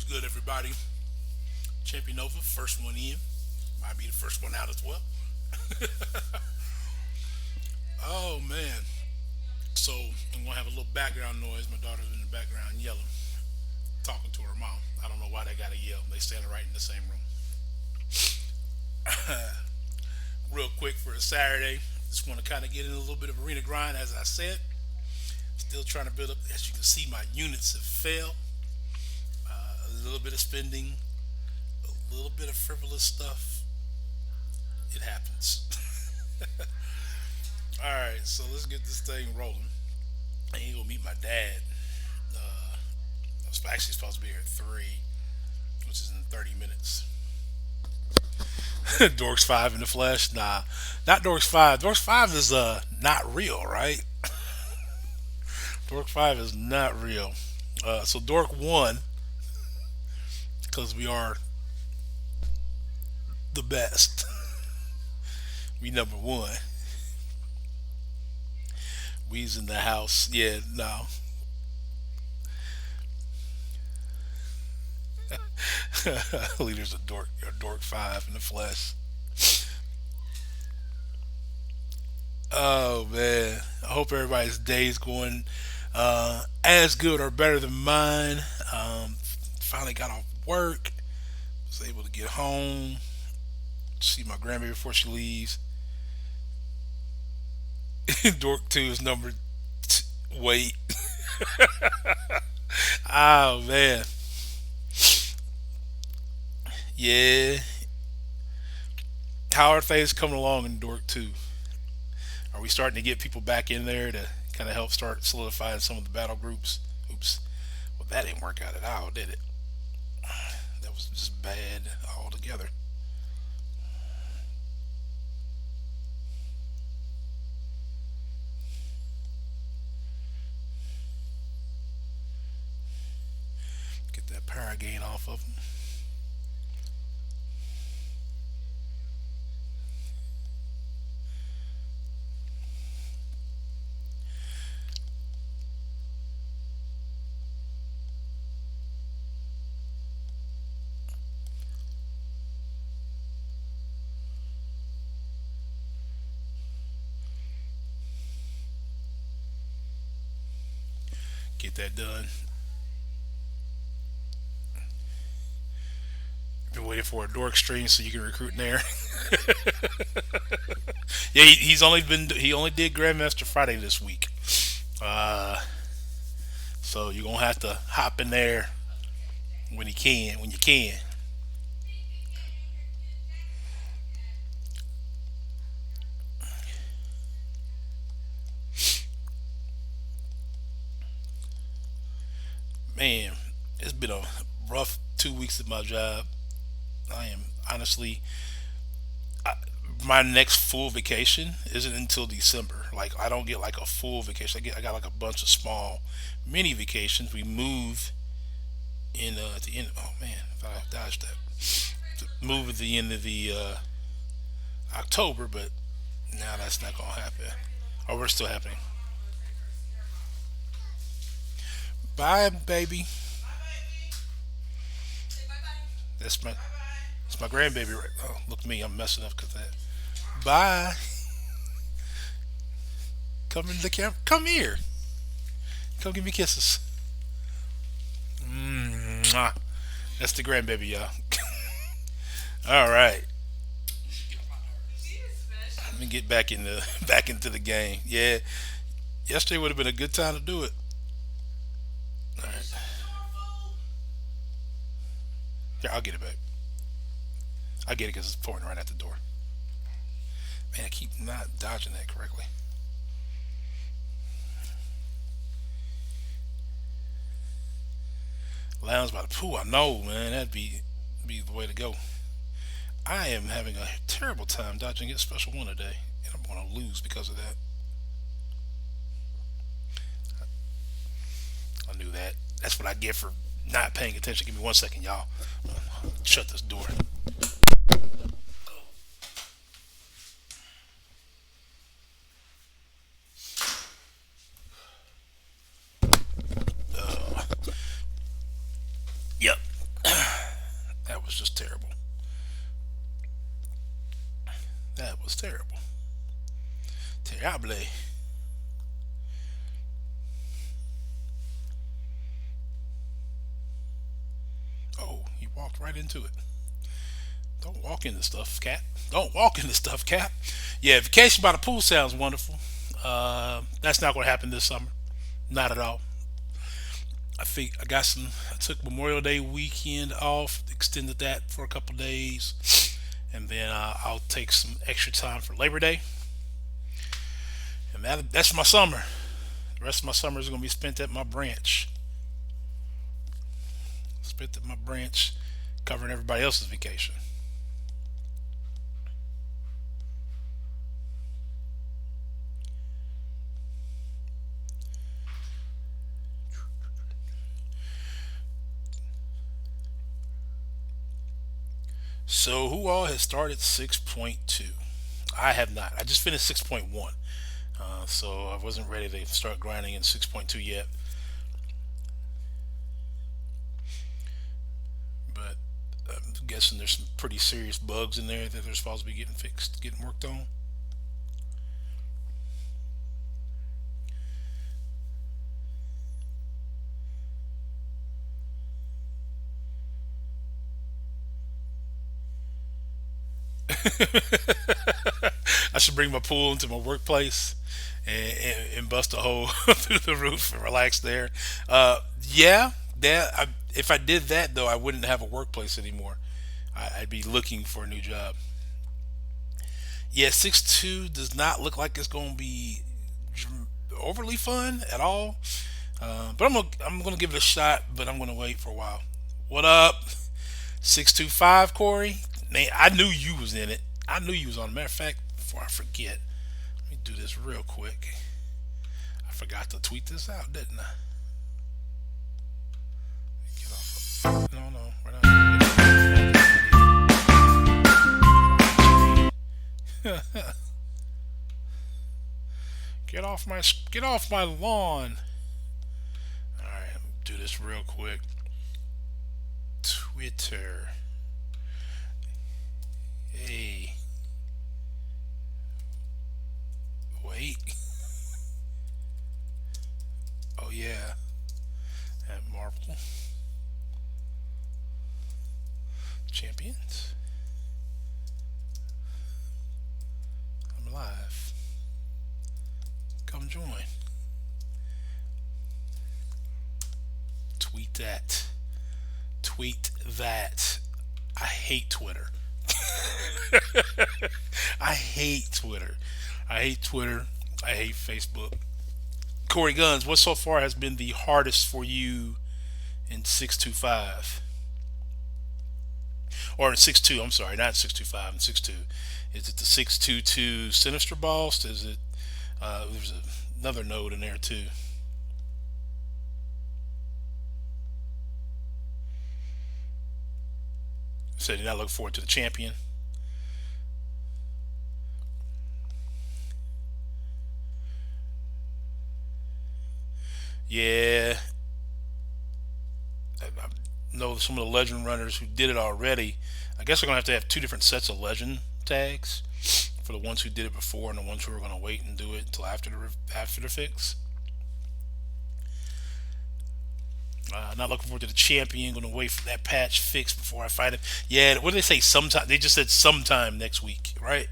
good, everybody? Champion Nova, first one in. Might be the first one out as well. Oh, man. So, I'm going to have a little background noise. My daughter's in the background yelling, talking to her mom. I don't know why they got to yell. They standing right in the same room. Real quick for a Saturday, just want to kind of get in a little bit of arena grind, as I said. Still trying to build up. As you can see, my units have failed. A little bit of spending, a little bit of frivolous stuff. It happens. All right, so let's get this thing rolling. I ain't gonna meet my dad. I was actually supposed to be here at 3, which is in 30 minutes. Dorks 5 in the flesh? Nah, not Dorks 5. Dorks 5 is not real, right? Dork 5 is not real. So Dork 1, because we are the best. We number one. We's in the house. Yeah, no. Leader's a dork 5 in the flesh. Oh man, I hope everybody's day's going as good or better than mine. Finally got off work. Was able to get home, see my grandbaby before she leaves. Dork 2 is number. Wait. Oh man. Yeah. How are things coming along in Dork 2? Are we starting to get people back in there to kind of help start solidifying some of the battle groups? Oops. Well, that didn't work out at all, did it? That was just bad altogether. Get that power gain off of them. Get that done. Been waiting for a dork stream so you can recruit in there. Yeah, he only did Grandmaster Friday this week. Uh, so you're gonna have to hop in there when you can. Man, it's been a rough 2 weeks at my job. I am honestly, I, my next full vacation isn't until December. Like I don't get like a full vacation. I got like a bunch of small mini vacations. We move in at the end. Oh man, I thought I dodged that. Move at the end of the October, but now that's not gonna happen. Oh, we're still happening. Bye, baby. That's my that's my grandbaby. Right. Oh, look at me. I'm messing up because that. Bye. Come in the camp. Come here. Come give me kisses. Mwah. That's the grandbaby, y'all. All right. Let me get back into back into the game. Yeah, yesterday would have been a good time to do it. All right. Yeah, I'll get it back. I'll get it because it's pouring right at the door. Man, I keep not dodging that correctly. Lounge by the pool. I know, man. That'd be the way to go. I am having a terrible time dodging it special one today, and I'm going to lose because of that. I knew that. That's what I get for not paying attention. Give me 1 second, y'all. Shut this door. Uh, yep. terrible. Terrible. Oh, he walked right into it. Don't walk into stuff, cat. Don't walk into stuff, cat. Yeah, vacation by the pool sounds wonderful. That's not going to happen this summer. Not at all. I think I got some. I took Memorial Day weekend off, extended that for a couple days, and then I'll take some extra time for Labor Day, and that's my summer. The rest of my summer is going to be spent at my branch. Spent at my branch, covering everybody else's vacation. So, who all has started 6.2? I have not. I just finished 6.1. So I wasn't ready to start grinding in 6.2 yet. But I'm guessing there's some pretty serious bugs in there that they're supposed to be getting fixed, getting worked on. I should bring my pool into my workplace and bust a hole through the roof and relax there. Yeah, if I did that though, I wouldn't have a workplace anymore. I'd be looking for a new job. Yeah, 6'2" does not look like it's going to be overly fun at all. But I'm gonna give it a shot. But I'm gonna wait for a while. What up, 625 Corey? Man, I knew you was in it. I knew you was on. Matter of fact, before I forget, let me do this real quick. I forgot to tweet this out, didn't I? Get off. No, no, we're not. Get off my lawn. All right, do this real quick. Twitter. Hey, wait. Oh yeah, at Marvel Champions. I'm live. Come join. Tweet that. Tweet that. I hate Twitter. I hate Twitter. I hate Twitter. I hate Facebook. Corey Guns, what so far has been the hardest for you in 625? Or in 6'2"? I'm sorry, not 625 and 6'2". Is it the 622 Sinister Boss? Is it, there's another node in there too. So you're not looking forward to the champion? Yeah, I know some of the legend runners who did it already. I guess we're gonna have two different sets of legend tags for the ones who did it before and the ones who are gonna wait and do it until after the fix. Not looking forward to the champion. Going to wait for that patch fix before I fight him. Yeah, what did they say? Sometime they just said sometime next week, right?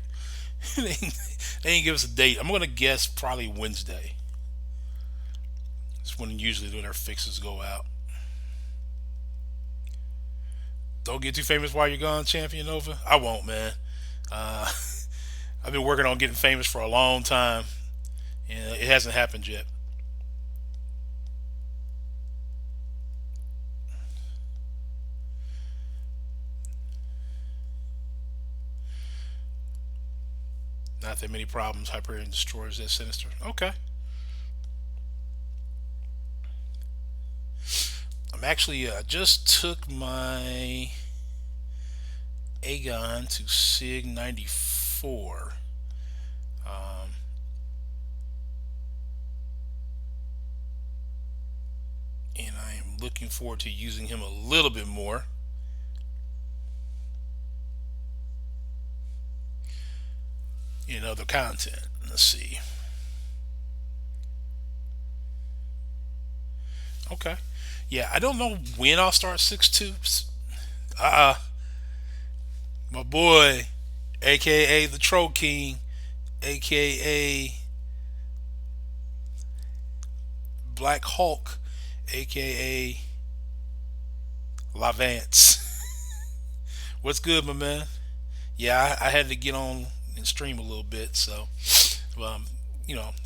they didn't give us a date. I'm going to guess probably Wednesday. It's when usually their fixes go out. Don't get too famous while you're gone, Champion Nova. I won't, man. Uh, I've been working on getting famous for a long time, and it hasn't happened yet. Not that many problems. Hyperion destroys that sinister. Okay. I'm actually just took my Aegon to Sig 94. Um, and I am looking forward to using him a little bit more. content. Let's see. Okay. Yeah, I don't know when I'll start 6-2. My boy, aka the Troll King, aka Black Hulk, aka Lavance. What's good, my man? Yeah, I had to get on and stream a little bit, so um,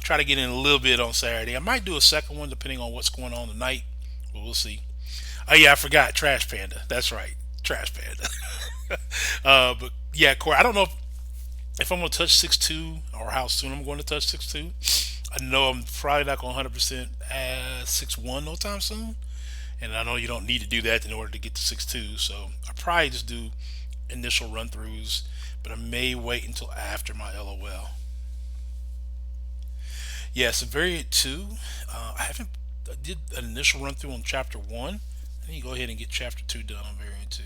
try to get in a little bit on Saturday. I might do a second one depending on what's going on tonight, but we'll see. Oh yeah, I forgot Trash Panda. That's right, Trash Panda. But yeah, Corey, I don't know if I'm going to touch 6-2 or how soon I'm going to touch 6-2. I know I'm probably not going to 100% 6-1 no time soon, and I know you don't need to do that in order to get to 6-2. So I probably just do initial run throughs, but I may wait until after my LOL. Yeah, so Variant 2, I haven't. I did an initial run through on Chapter 1. I need to go ahead and get Chapter 2 done on Variant 2.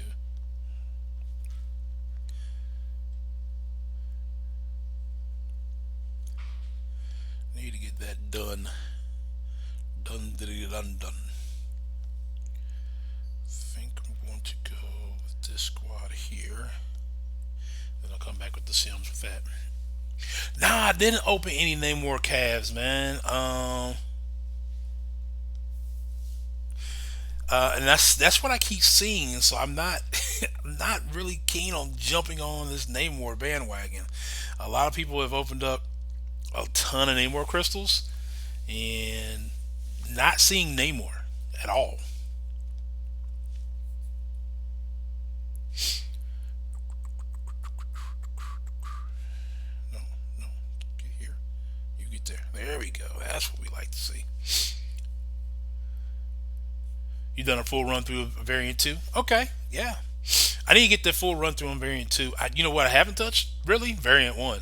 Need to get that done. Done, diddy, done, done. I think I'm going to go with this squad here. Then I'll come back with the Sims with that. Nah, I didn't open any Namor calves, man. And that's what I keep seeing. So I'm not I'm not really keen on jumping on this Namor bandwagon. A lot of people have opened up a ton of Namor crystals and not seeing Namor at all. No, no, get here. You get there. There we go. That's what we like to see. You done a full run through of Variant 2? Okay, yeah. I need to get the full run through on Variant 2. You know what I haven't touched? Really? Variant 1.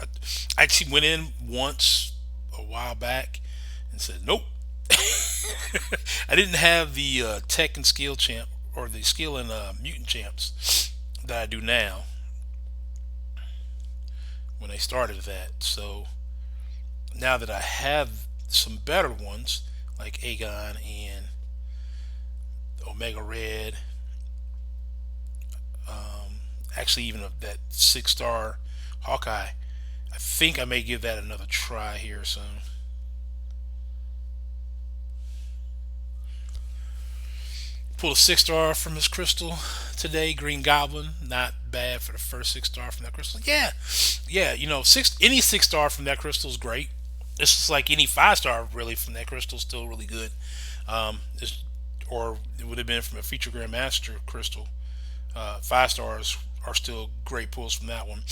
I, I actually went in once a while back and said, nope. I didn't have the tech and skill champ or the skill and mutant champs that I do now when I started that. So now that I have some better ones like Aegon and Omega Red, actually even that 6-star Hawkeye, I think I may give that another try here soon. Pull a 6-star from his crystal today. Green Goblin, not bad for the first 6-star from that crystal. Yeah, yeah. Any 6-star from that crystal is great. It's just like any 5-star really from that crystal is still really good. Or it would have been from a feature Grandmaster crystal. 5 stars are still great pulls from that one.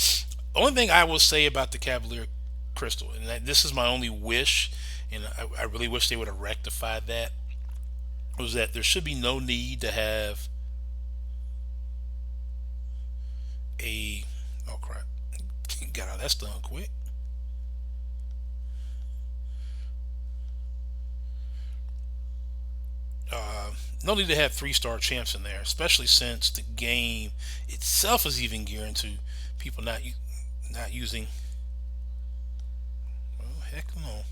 The only thing I will say about the Cavalier crystal, and this is my only wish, and I really wish they would have rectified that, was that there should be no need to have a oh crap, got all that done quick. No need to have 3-star champs in there, especially since the game itself is even gearing to people not using. Well, heck no.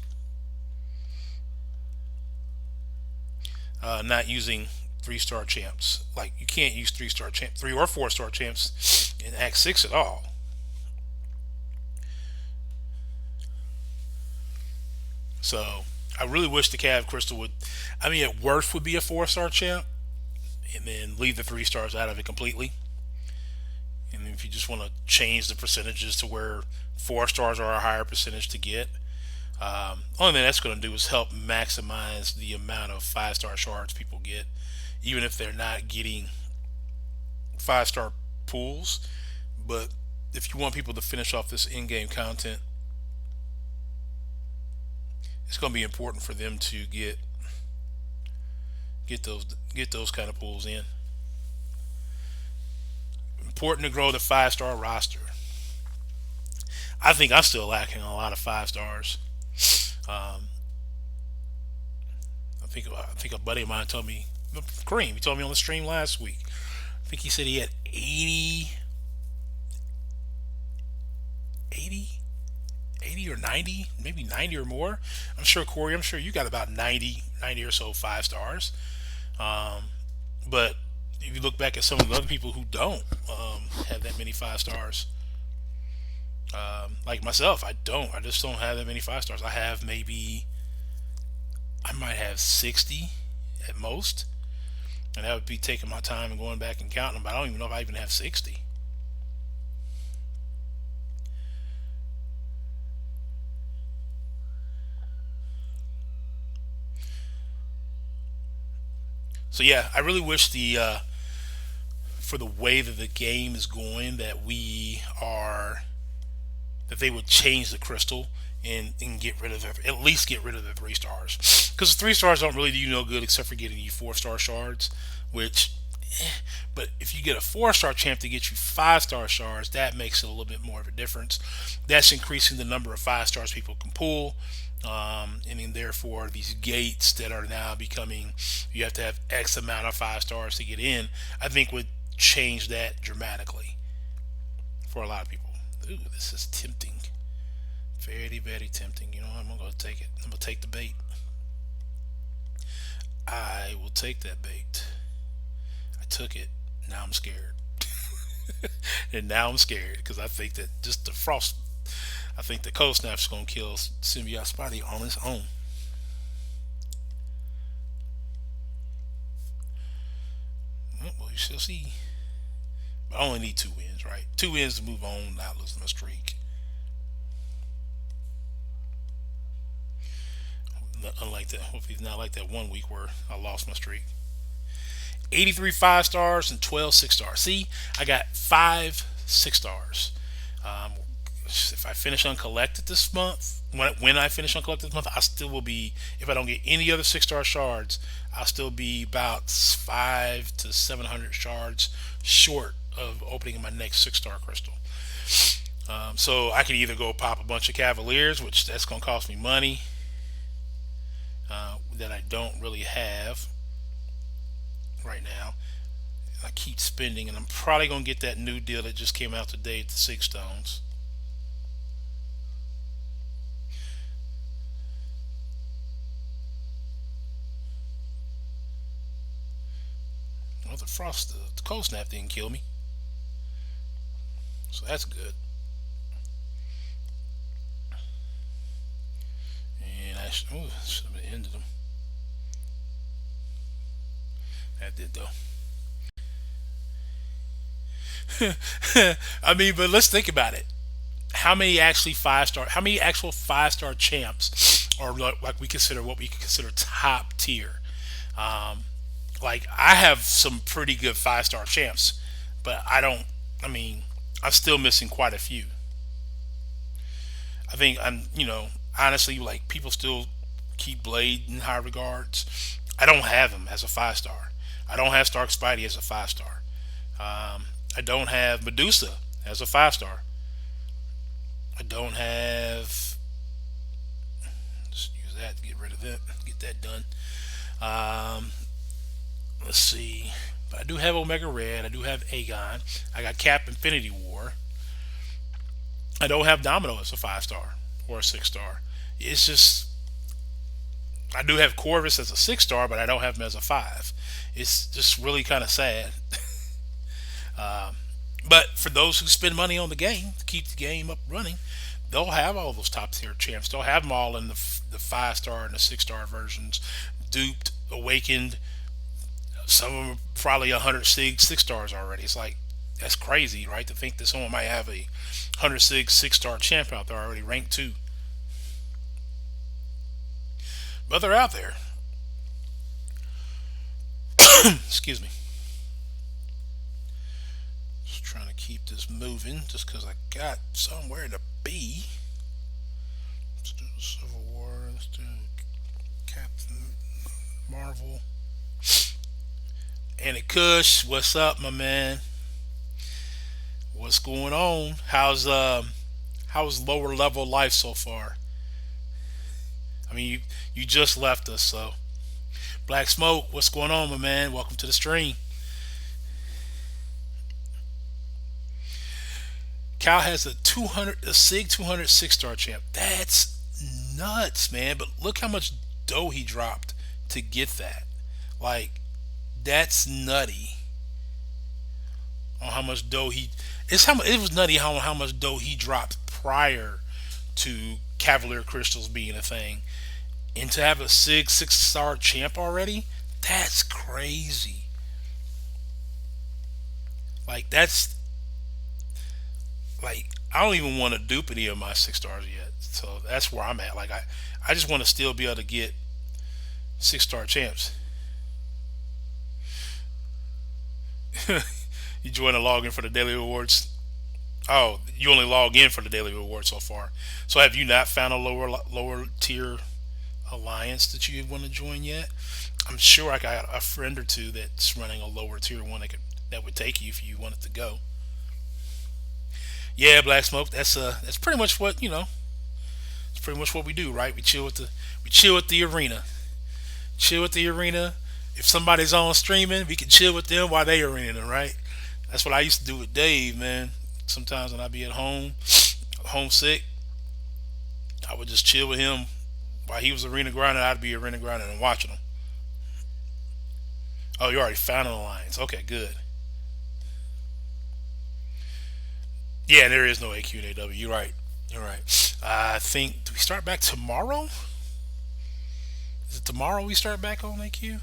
Not using 3-star champs. Like you can't use 3-star champ, 3 or 4-star champs in Act 6 at all. So I really wish the Cav Crystal would. I mean, at worst would be a 4-star champ, and then leave the 3 stars out of it completely. And if you just want to change the percentages to where 4 stars are a higher percentage to get, only thing that's going to do is help maximize the amount of 5-star shards people get, even if they're not getting 5-star pools. But if you want people to finish off this in-game content, it's going to be important for them to get those kind of pools in. Important to grow the 5-star roster. I think I'm still lacking a lot of 5 stars. Um, I think a buddy of mine told me, Kareem, he told me on the stream last week. I think he said he had 80 80 or 90, maybe 90 or more. I'm sure, Corey, I'm sure you got about 90 or so 5 stars. Um, but if you look back at some of the other people who don't have that many 5 stars, like myself, I don't. I just don't have that many 5 stars. I have maybe, I might have 60 at most. And that would be taking my time and going back and counting them. But I don't even know if I even have 60. So yeah, I really wish for the way that the game is going that we are that they would change the crystal and get rid of at least get rid of the 3 stars, because 3 stars don't really do you no good except for getting you 4 star shards, which but if you get a 4 star champ to get you 5 star shards, that makes it a little bit more of a difference. That's increasing the number of 5 stars people can pull. And then therefore these gates that are now becoming, you have to have X amount of 5 stars to get in, I think would change that dramatically for a lot of people. Ooh, this is tempting. Very, very tempting. You know, I'm gonna go take it. I'm gonna take the bait. I will take that bait. I took it. Now I'm scared. And now I'm scared because I think that just the frost. I think the cold snap's gonna kill Symbiote Spotty on its own. Well, you shall see. But I only need 2 wins, right? 2 wins to move on, not losing my streak. Unlike that, hopefully it's not like that one week where I lost my streak. 83 5 stars and 12 6 stars. See, I got 5 6 stars. Um, if I finish uncollected this month, when I finish uncollected this month, I still will be. If I don't get any other 6 star shards, I'll still be about 5 to 700 shards short of opening my next 6 star crystal. So I can either go pop a bunch of Cavaliers, which that's gonna cost me money that I don't really have right now. I keep spending, and I'm probably gonna get that new deal that just came out today at the Six Stones. Well, the frost, the cold snap didn't kill me, so that's good. And I should have been ended them. That did though. I mean, but let's think about it. How many actually 5 star? How many actual 5 star champs are like we consider what we consider top tier? Um, like I have some pretty good 5 star champs, but I don't. I mean, I'm still missing quite a few. I think I'm, honestly, like people still keep Blade in high regards. I don't have him as a 5 star. I don't have Stark Spidey as a 5 star. I don't have Medusa as a 5 star. I don't have. Let's use that to get rid of that. Get that done. Um, let's see. But I do have Omega Red. I do have Aegon. I got Cap Infinity War. I don't have Domino as a 5 star or a 6 star. It's just I do have Corvus as a 6 star, but I don't have him as a 5. It's just really kind of sad. um, but for those who spend money on the game to keep the game up running, they'll have all those top tier champs. They'll have them all in the 5 star and the 6 star versions. Duped, awakened. Some of them are probably 100 6 stars already. It's like that's crazy, right? To think that someone might have a 106 6 star champ out there already ranked 2. But they're out there. Excuse me. Just trying to keep this moving just because I got somewhere to be. Let's do Civil War. Let's do Captain Marvel. Annie Kush, what's up, my man? What's going on? How's lower level life so far? I mean, you just left us, so Black Smoke, what's going on, my man? Welcome to the stream. Cal has a Sig 200 star champ. That's nuts, man. But look how much dough he dropped to get that. Like, that's nutty on how much dough he. It was nutty how much dough he dropped prior to Cavalier Crystals being a thing, and to have a Sig 6 star champ already. That's crazy. Like that's like I don't even want to dupe any of my 6 stars yet. So that's where I'm at. Like I just want to still be able to get 6 star champs. You join a login for the daily rewards. Oh, you only log in for the daily reward so far. So have you not found a lower tier alliance that you want to join yet? I'm sure I got a friend or two that's running a lower tier one that would take you if you wanted to go. Yeah, Black Smoke. That's pretty much what you know. It's pretty much what we do, right? We chill with the arena. Chill with the arena. If somebody's on streaming, we can chill with them while they arenaing, right? That's what I used to do with Dave, man. Sometimes when I be at home, homesick, I would just chill with him while he was arena grinding. I'd be arena grinding and watching him. Oh, you already found an alliance. Okay, good. Yeah, there is no AQ and AW. You're right. You're right. I think do we start back tomorrow? Is it tomorrow we start back on AQ?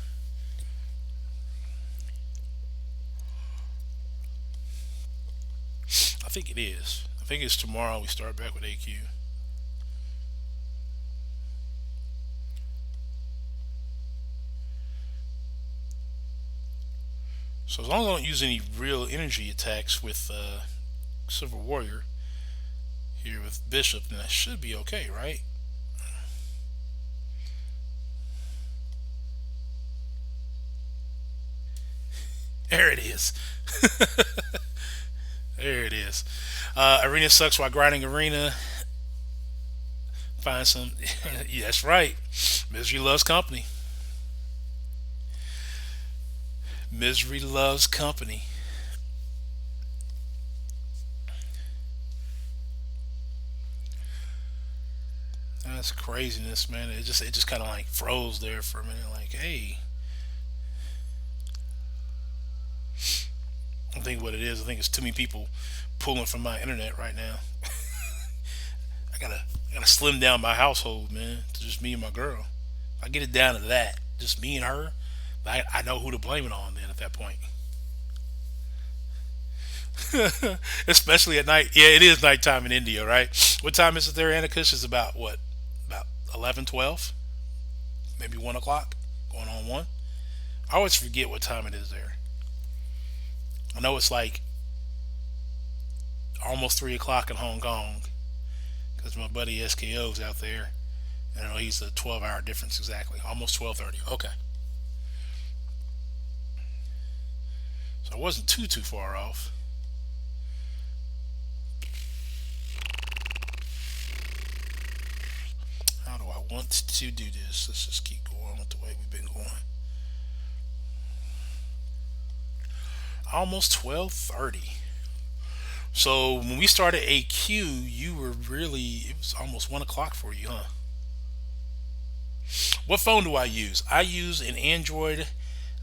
I think it is. I think it's tomorrow we start back with AQ. So as long as I don't use any real energy attacks with Silver Warrior here with Bishop, then that should be okay, right? There it is. There it is. Arena sucks while grinding arena. Find some. Yeah, that's right. Misery loves company. Misery loves company. That's craziness, man. It just kind of like froze there for a minute. Like, hey, I think what it is. I think it's too many people pulling from my internet right now. I gotta slim down my household, man, to just me and my girl. If I get it down to that, just me and her, I know who to blame it on then at that point. Especially at night. Yeah, it is nighttime in India, right? What time is it there, Anarchist? It's about what? About 11, 12, maybe 1 o'clock, going on 1. I always forget what time it is there. I know it's like almost 3 o'clock in Hong Kong because my buddy SKO's out there. I know he's a 12-hour difference exactly, almost 12:30. Okay, so I wasn't too far off. How do I want to do this? Let's just keep going with the way we've been going. Almost 12:30. So when we started AQ, you were really it was almost 1 o'clock for you, huh? What phone do I use? I use an Android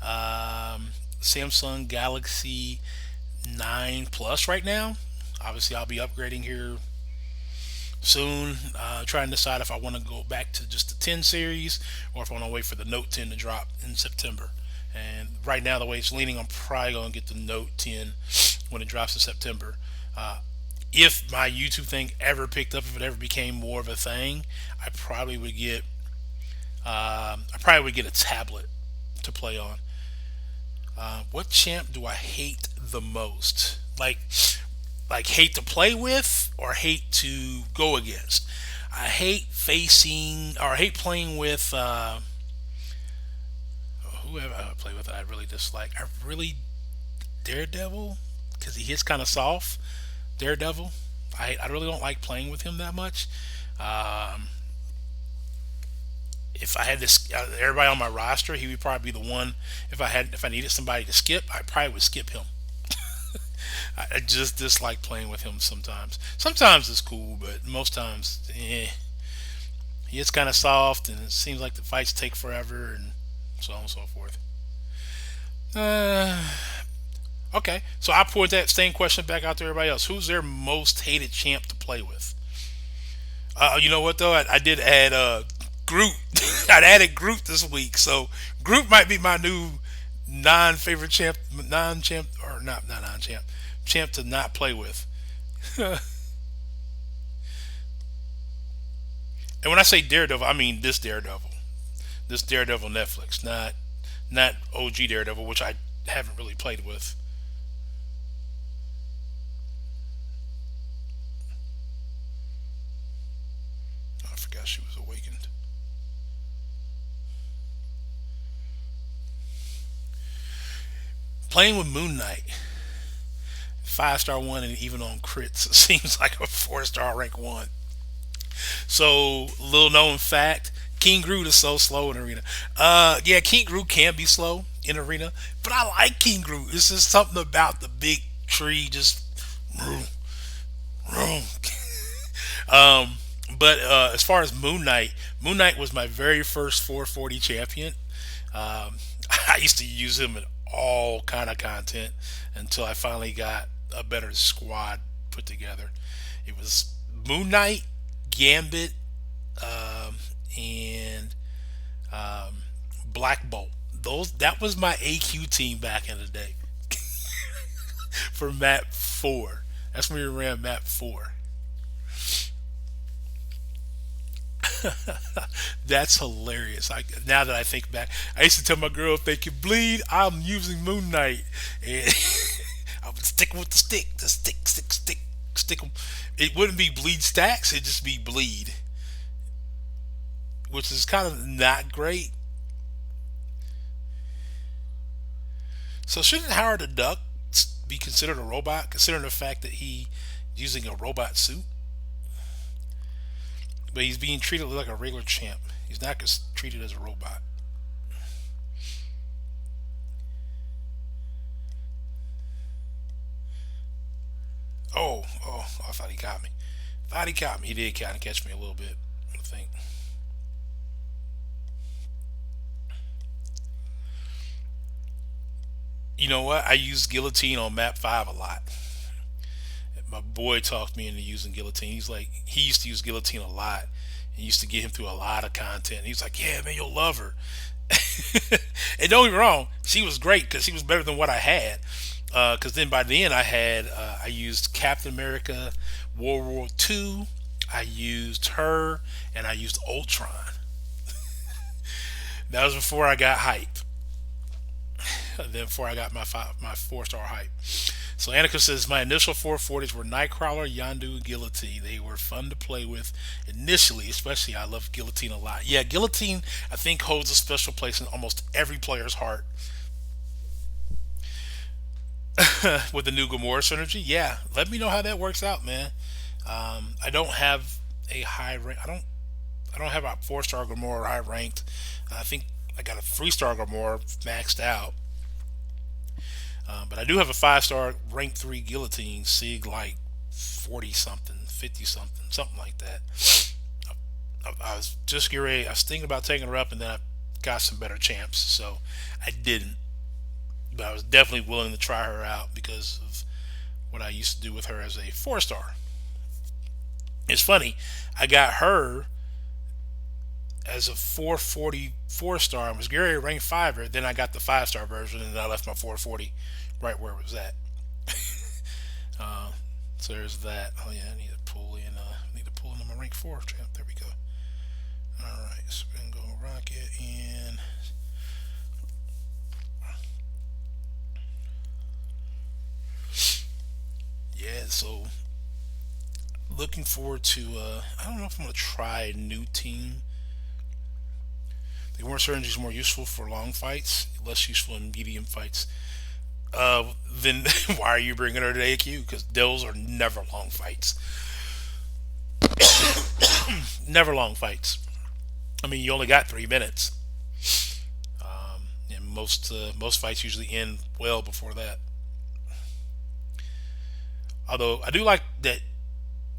Samsung Galaxy 9 Plus right now. Obviously, I'll be upgrading here soon. Trying to decide if I want to go back to just the 10 series or if I want to wait for the Note 10 to drop in September. And right now, the way it's leaning, I'm probably going to get the Note 10 when it drops in September. Uh, if my YouTube thing ever picked up, if it ever became more of a thing, I probably would get a tablet to play on. What champ do I hate the most? Like hate to play with or hate to go against. I hate facing or I hate playing with whoever I play with that I really dislike. I really Daredevil because he hits kind of soft. Daredevil. I really don't like playing with him that much. Um, if I had this everybody on my roster, he would probably be the one. If I needed somebody to skip, I probably would skip him. I just dislike playing with him sometimes. Sometimes it's cool, but most times, he gets kind of soft, and it seems like the fights take forever, and so on and so forth. Uh, okay, so I put that same question back out to everybody else. Who's their most hated champ to play with? You know what though? I did add Groot. I added Groot this week, so Groot might be my new non-favorite champ, non-champ, or not non-champ, champ to not play with. And when I say Daredevil, I mean this Daredevil Netflix, not OG Daredevil, which I haven't really played with. I forgot she was awakened. Playing with Moon Knight, 5 star one, and even on crits, it seems like a 4 star rank one. So, little known fact: King Groot is so slow in arena. Yeah, King Groot can be slow in arena, but I like King Groot. It's just something about the big tree, just vroom, vroom. um, but as far as Moon Knight was my very first 440 champion. Um, I used to use him in all kind of content until I finally got a better squad put together. It was Moon Knight, Gambit, um, and um, Black Bolt. Those That was my AQ team back in the day for map 4. That's when we ran map 4. That's hilarious. Now that I think back, I used to tell my girl if they could bleed, I'm using Moon Knight, and I would stick with the stick, the stick them. It wouldn't be bleed stacks; it'd just be bleed, which is kind of not great. So shouldn't Howard the Duck be considered a robot, considering the fact that he's using a robot suit, but he's being treated like a regular champ? He's not treated as a robot. I thought he got me. Thought he caught me. He did kind of catch me a little bit, I think. You know what? I use guillotine on map 5 a lot. My boy talked me into using guillotine. He's like, he used to use guillotine a lot. And used to get him through a lot of content. He's like, yeah, man, you'll love her. And don't get me wrong, she was great because she was better than what I had. Because then by then I used Captain America, World War II. I used her, and I used Ultron. That was before I got hype. Then before I got my 4 star hype. So Annika says my initial 440s were Nightcrawler, Yondu, and Guillotine. They were fun to play with initially, especially I love Guillotine a lot. Yeah, Guillotine I think holds a special place in almost every player's heart. With the new Gamora synergy. Yeah, let me know how that works out, man. I don't have a high rank. I don't have a 4 star Gamora high ranked. I think I got a 3 star Gamora maxed out. But I do have a 5 star rank 3 guillotine sig like 40 something, 50 something, something like that. I was just getting ready. I was thinking about taking her up, and then I got some better champs, so I didn't. But I was definitely willing to try her out because of what I used to do with her as a 4 star. It's funny, I got her as a 444 star. I was Gary rank 5er, then I got the 5 star version, and then I left my 440 right where it was at. uh, so there's that. Oh yeah, I need to pull in my rank 4 champ. There we go. Alright, spin go rocket and yeah, so looking forward to I don't know if I'm gonna try a new team. The Warren Surge is more useful for long fights, less useful in medium fights. Then why are you bringing her to AQ? Because those are never long fights. Never long fights. I mean, you only got 3 minutes, and most fights usually end well before that. Although I do like that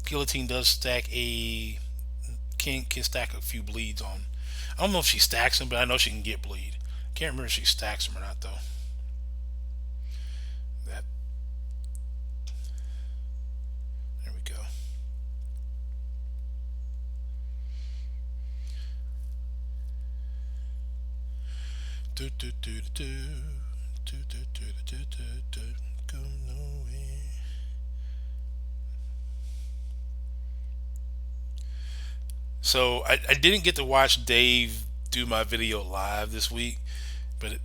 Guillotine does stack a can stack a few bleeds on. I don't know if she stacks them, but I know she can get bleed. Can't remember if she stacks them or not though. That There we go. Do do do do do do do do do do. Go nowhere. So I didn't get to watch Dave do my video live this week, but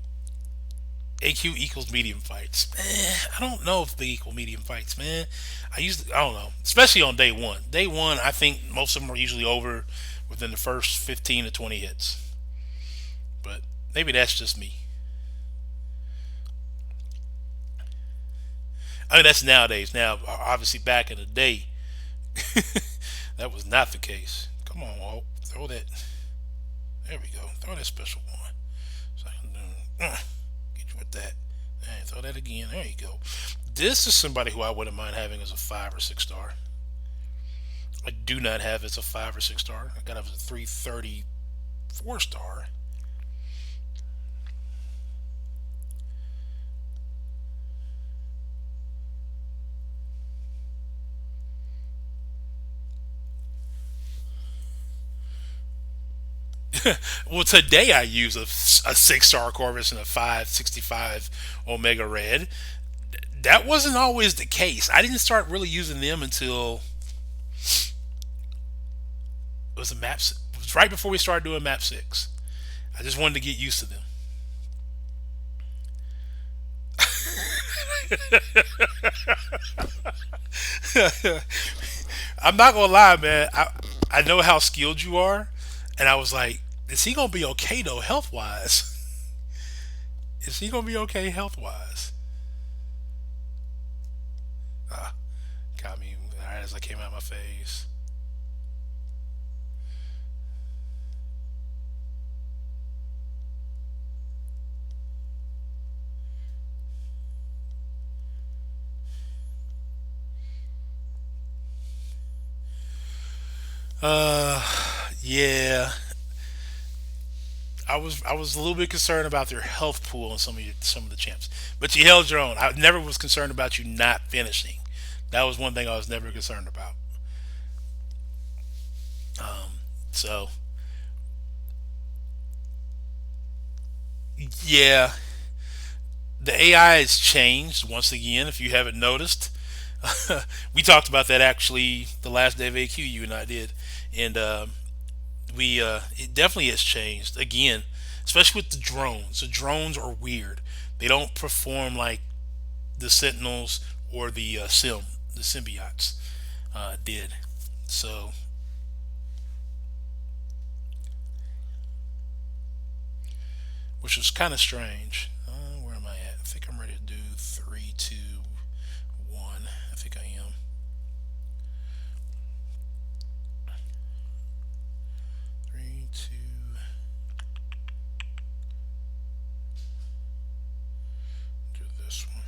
AQ equals medium fights. I don't know if they equal medium fights, man. I don't know, especially on day one. Day one, I think most of them are usually over within the first 15 to 20 hits. But maybe that's just me. I mean, that's nowadays. Now, obviously, back in the day, that was not the case. Come on, Walt. Throw that. There we go. Throw that special one. So I can get you with that. And throw that again. There you go. This is somebody who I wouldn't mind having as a 5 or 6 star. I do not have as a 5 or 6 star. I got it as a 334 star. Well, today I use a 6 star Corvus and a 565 Omega Red. That wasn't always the case. I didn't start really using them until it was a maps. It was right before we started doing map 6. I just wanted to get used to them. I'm not gonna lie, man. I know how skilled you are, and I was like, is he gonna be okay though, health wise? Is he gonna be okay health wise? Ah, got me right as I came out of my face. Uh, yeah. I was a little bit concerned about their health pool on some of the champs, but you held your own. I never was concerned about you not finishing. That was one thing I was never concerned about. So yeah, the AI has changed once again. If you haven't noticed, we talked about that actually the last day of AQ. You and I did, and we it definitely has changed again, especially with the drones. The drones are weird. They don't perform like the Sentinels or the symbiotes did. So, which was kind of strange. Where am I at? I think I'm ready to do three, two, one. I think I am. Three, two. Do this one.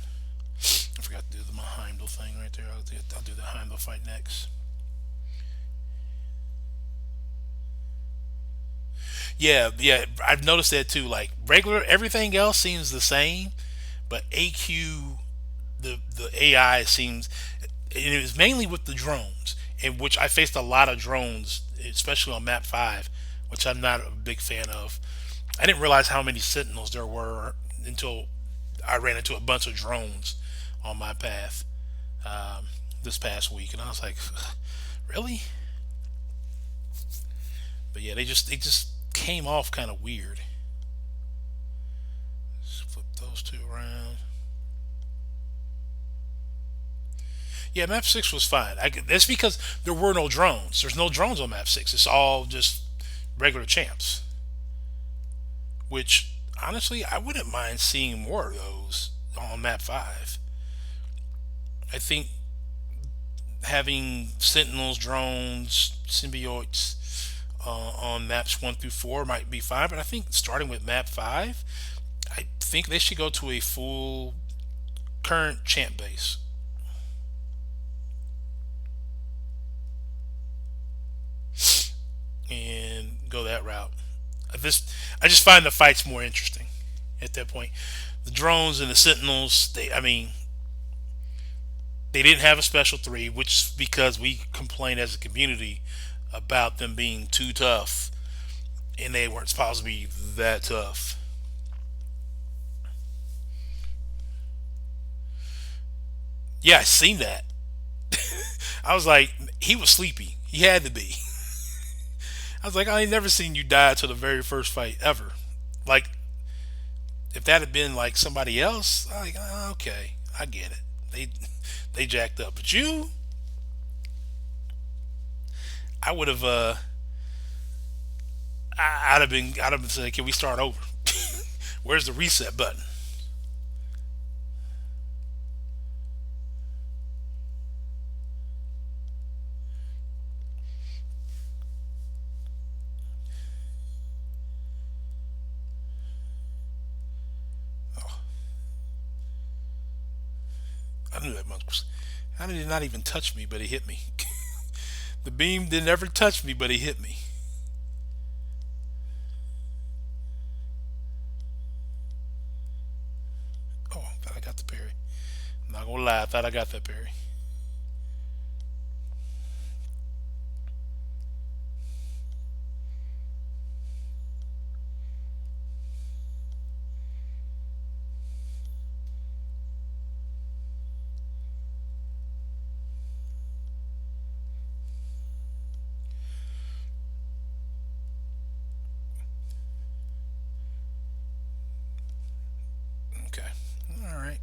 I forgot to do the Heimdall thing right there. I'll do the Heimdall fight next. Yeah, yeah, I've noticed that too. Like regular, everything else seems the same, but AQ, the AI seems, and it was mainly with the drones, in which I faced a lot of drones, especially on map 5, which I'm not a big fan of. I didn't realize how many Sentinels there were until I ran into a bunch of drones on my path this past week, and I was like, really? But yeah, they just came off kind of weird. Just flip those two around. Yeah, map 6 was fine. That's because there were no drones. There's no drones on map 6. It's all just regular champs. Which honestly, I wouldn't mind seeing more of those on map 5. I think having sentinels, drones, symbiotes on maps 1 through 4 might be fine, but I think starting with map 5, I think they should go to a full current champ base. that route. This I just find the fights more interesting at that point. The drones and the Sentinels, I mean, they didn't have a special three, which because we complained as a community about them being too tough, and they weren't supposed to be that tough. Yeah, I seen that. I was like, he was sleepy. He had to be. I was like, I ain't never seen you die to the very first fight ever. Like, if that had been like somebody else, I like, okay, I get it. They jacked up, but you, I would have, I'd have been saying, can we start over? Where's the reset button? Oh, I knew that much. How did it not even touch me, but it hit me? The beam didn't ever touch me, but it hit me. Oh, I thought I got the parry. I'm not gonna lie, I thought I got that parry. Okay. All right.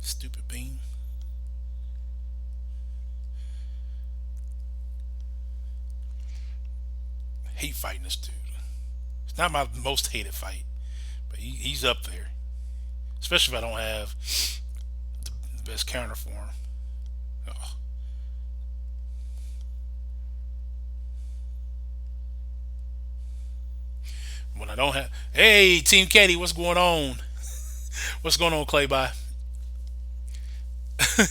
Stupid beam. Hate fighting this dude. It's not my most hated fight, but he's up there. Especially if I don't have the best counter for him. Oh, when I don't have, hey Team Caddy, what's going on? What's going on, Clayby?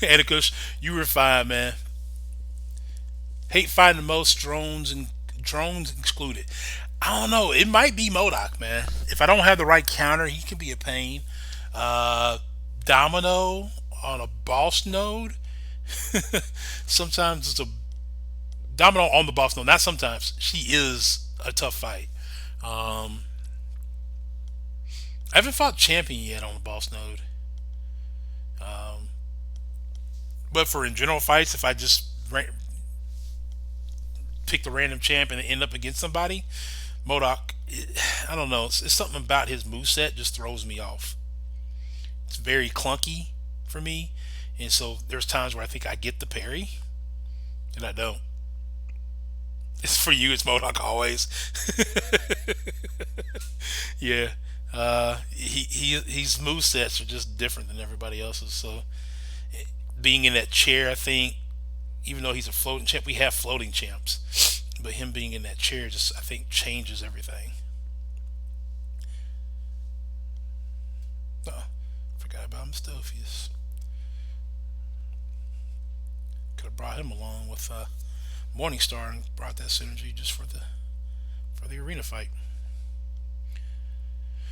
Atticus, you were fine, man. Hate fighting the most drones excluded. I don't know. It might be Modoc, man. If I don't have the right counter, he can be a pain. Uh, Domino on a boss node. Sometimes it's a Domino on the boss node. Not sometimes. She is a tough fight. Um, I haven't fought champion yet on the boss node. Um, but for in general fights, if I just pick the random champ and end up against somebody, Modoc, I don't know. It's something about his moveset just throws me off. It's very clunky for me, and so there's times where I think I get the parry and I don't. It's for you. It's Modoc always. Yeah. He's move sets are just different than everybody else's. So being in that chair, I think, even though he's a floating champ, we have floating champs, but him being in that chair just I think changes everything. Oh, forgot about Mustophius. Could have brought him along with Morningstar and brought that synergy just for the arena fight.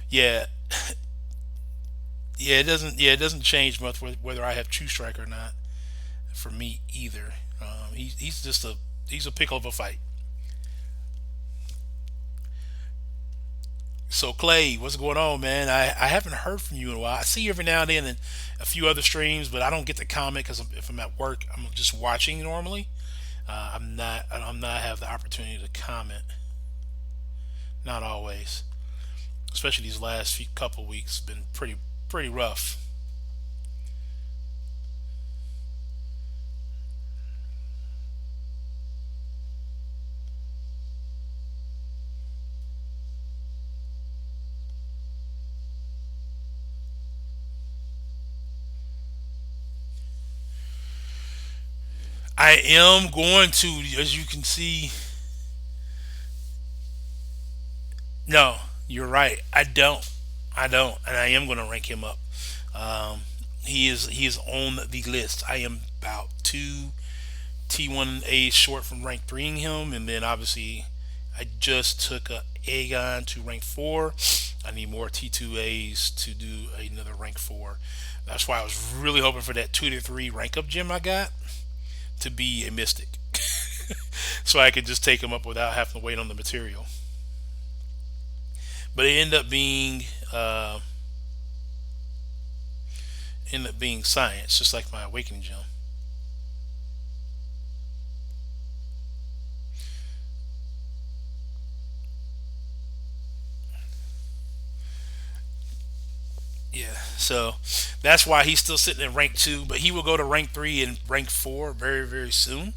Yeah, yeah, it doesn't. Yeah, it doesn't change much whether I have True Strike or not for me either. He's just he's a pickle of a fight. So Clay, what's going on, man? I haven't heard from you in a while. I see you every now and then in a few other streams, but I don't get to comment because if I'm at work, I'm just watching normally. I'm not have the opportunity to comment. Not always, especially these last few couple weeks. Been pretty rough. I am going to, as you can see. No, you're right. I don't, and I am going to rank him up. Um, he is on the list. I am about two. T1A short from rank 3ing him, and then obviously I just took a Aegon to rank 4. I need more T2As to do another rank 4. That's why I was really hoping for that 2 to 3 rank up gem I got to be a Mystic. So I could just take him up without having to wait on the material. But it ended up being science, just like my awakening gem. Yeah, so that's why he's still sitting in rank 2, but he will go to rank 3 and rank 4 very, very soon.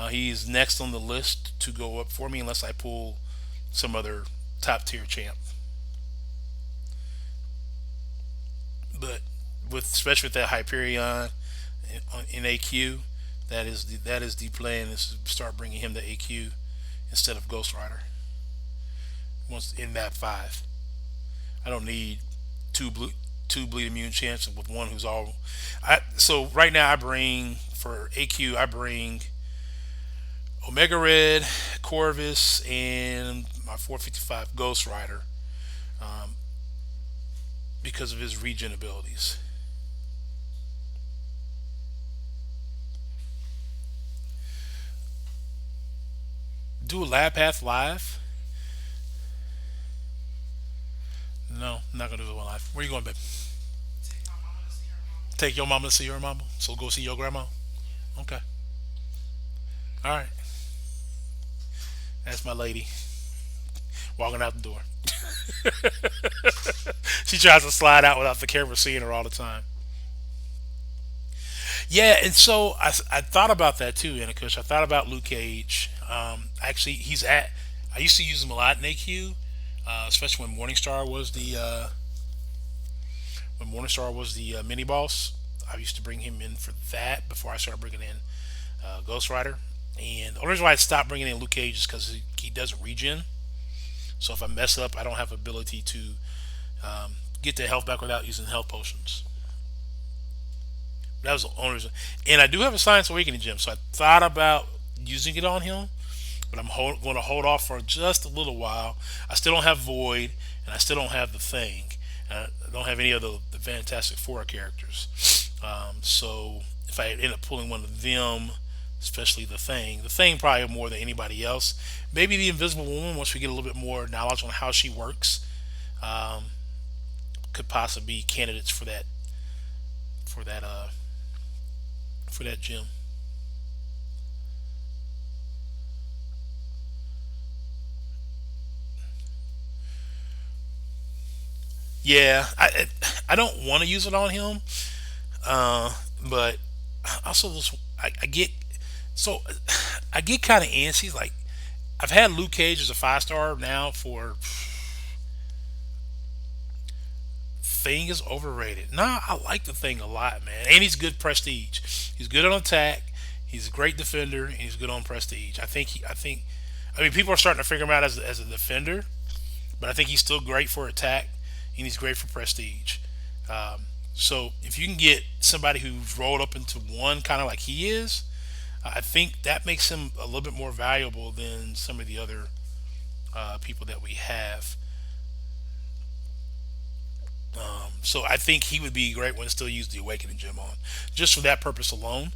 He's next on the list to go up for me unless I pull some other top tier champ. But with especially with that Hyperion in AQ, that is the plan is to start bringing him to AQ instead of Ghost Rider once in map 5. I don't need two blue two bleed immune champs with one who's all. So right now I bring for AQ I bring Omega Red, Corvus, and my 455 Ghost Rider um, because of his regen abilities. Do a lab path live? No, I'm not gonna do it live. Where you going, babe? Take your mama to see her mama. So go see your grandma. Okay. All right. That's my lady walking out the door. She tries to slide out without the camera seeing her all the time. Yeah, and so I thought about that too, Anakush. I thought about Luke Cage. Actually, he's at. I used to use him a lot in AQ, especially when Morningstar was the mini boss. I used to bring him in for that before I started bringing in Ghost Rider. And the only reason why I stopped bringing in Luke Cage is because he doesn't regen. So if I mess up, I don't have ability to get the health back without using health potions. That was the only reason. And I do have a Science Awakening gem, so I thought about using it on him, but going to hold off for just a little while. I still don't have Void, and I still don't have the Thing. And I don't have any of the Fantastic Four characters. So if I end up pulling one of them, especially the Thing probably more than anybody else. Maybe the Invisible Woman, once we get a little bit more knowledge on how she works, um, could possibly be candidates for that for that gem. Yeah, I don't want to use it on him, but also this I get so I get kind of antsy. Like I've had Luke Cage as a 5 star now for Thing is overrated. Nah, I like the Thing a lot, man, and he's good prestige. He's good on attack. He's a great defender, and he's good on prestige. I mean, people are starting to figure him out as a defender, but I think he's still great for attack, and he's great for prestige. So if you can get somebody who's rolled up into one, kind of like he is, I think that makes him a little bit more valuable than some of the other people that we have. So I think he would be a great one to still use the Awakening Gem on, just for that purpose alone.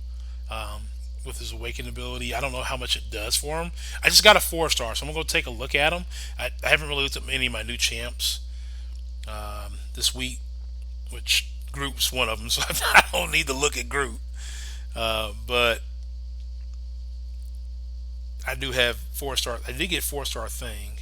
Um, with his Awakening ability, I don't know how much it does for him. I just got a 4 star, so I'm gonna go take a look at him. I haven't really looked at any of my new champs this week, which Group's one of them, so I don't need to look at Group. But I do have 4 star. I did get 4 star Thing.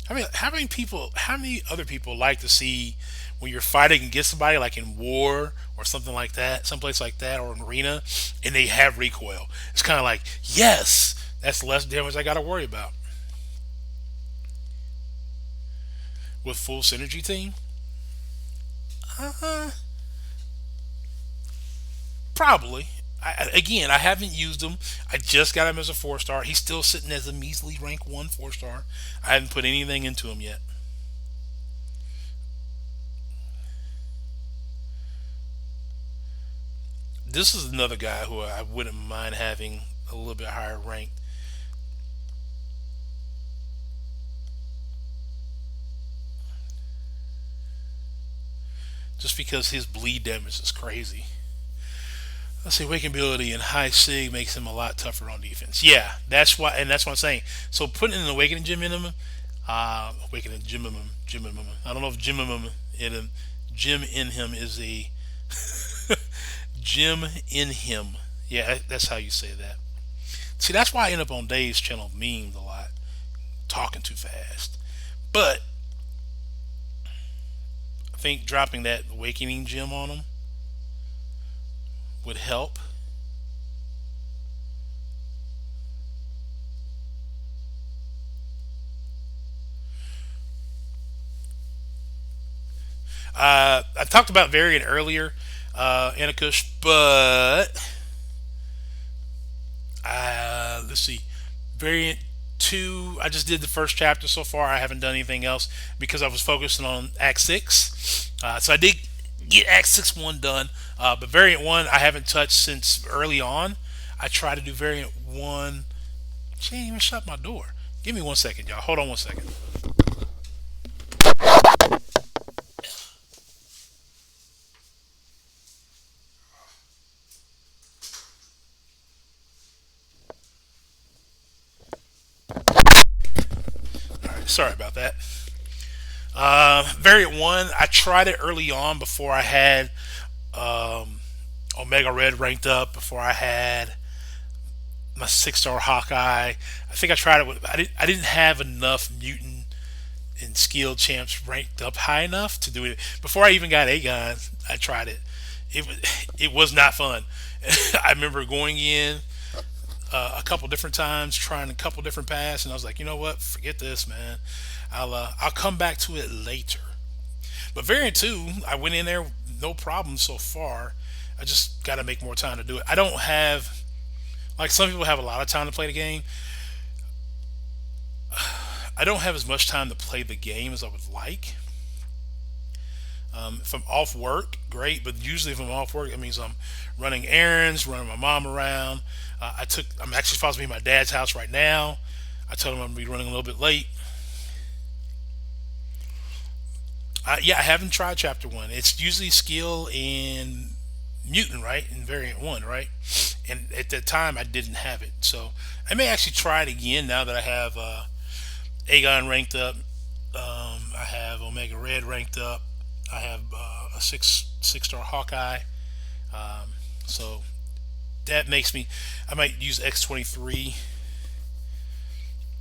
I mean, how many other people like to see when you're fighting against somebody like in war or something like that, someplace like that, or an arena, and they have recoil? It's kind of like, yes, that's less damage I got to worry about with full synergy team. Uh, Probably. Again, I haven't used him. I just got him as a 4 star. He's still sitting as a measly rank one 4 star. I haven't put anything into him yet. This is another guy who I wouldn't mind having a little bit higher rank, just because his bleed damage is crazy. Let's see, waking ability and high sig makes him a lot tougher on defense. Yeah, that's why, and that's what I'm saying. So putting an awakening gem in him, awakening gem in him, gem in him. I don't know if gem in him is a gem in him. Yeah, that's how you say that. See, that's why I end up on Dave's channel memes a lot, talking too fast. But I think dropping that awakening gem on him would help. I talked about variant earlier, Anakush, but let's see, variant two. I just did the first chapter so far. I haven't done anything else because I was focusing on Act Six. So I did get Act Six one done, but variant one I haven't touched since early on. I tried to do variant one. She ain't even shut my door. Give me 1 second, y'all. Hold on 1 second. All right, sorry about that. Variant one, I tried it early on before I had um, Omega Red ranked up, before I had my 6-star Hawkeye. I think I tried it with. I didn't have enough mutant and skilled champs ranked up high enough to do it. Before I even got Aegon, I tried it. It was not fun. I remember going in a couple different times, trying a couple different paths, and I was like, you know what? Forget this, man. I'll come back to it later. But variant two, I went in there no problem so far. I just got to make more time to do it. I don't have, like some people have a lot of time to play the game. I don't have as much time to play the game as I would like. If I'm off work, great. But usually, if I'm off work, that means I'm running errands, running my mom around. I'm actually supposed to be at my dad's house right now. I told him I'm gonna be running a little bit late. Yeah, I haven't tried chapter one. It's usually skill and mutant, right? In variant one, right? And at that time, I didn't have it, so I may actually try it again now that I have Aegon ranked up. I have Omega Red ranked up. I have a six star Hawkeye. So that makes me. I might use X-23.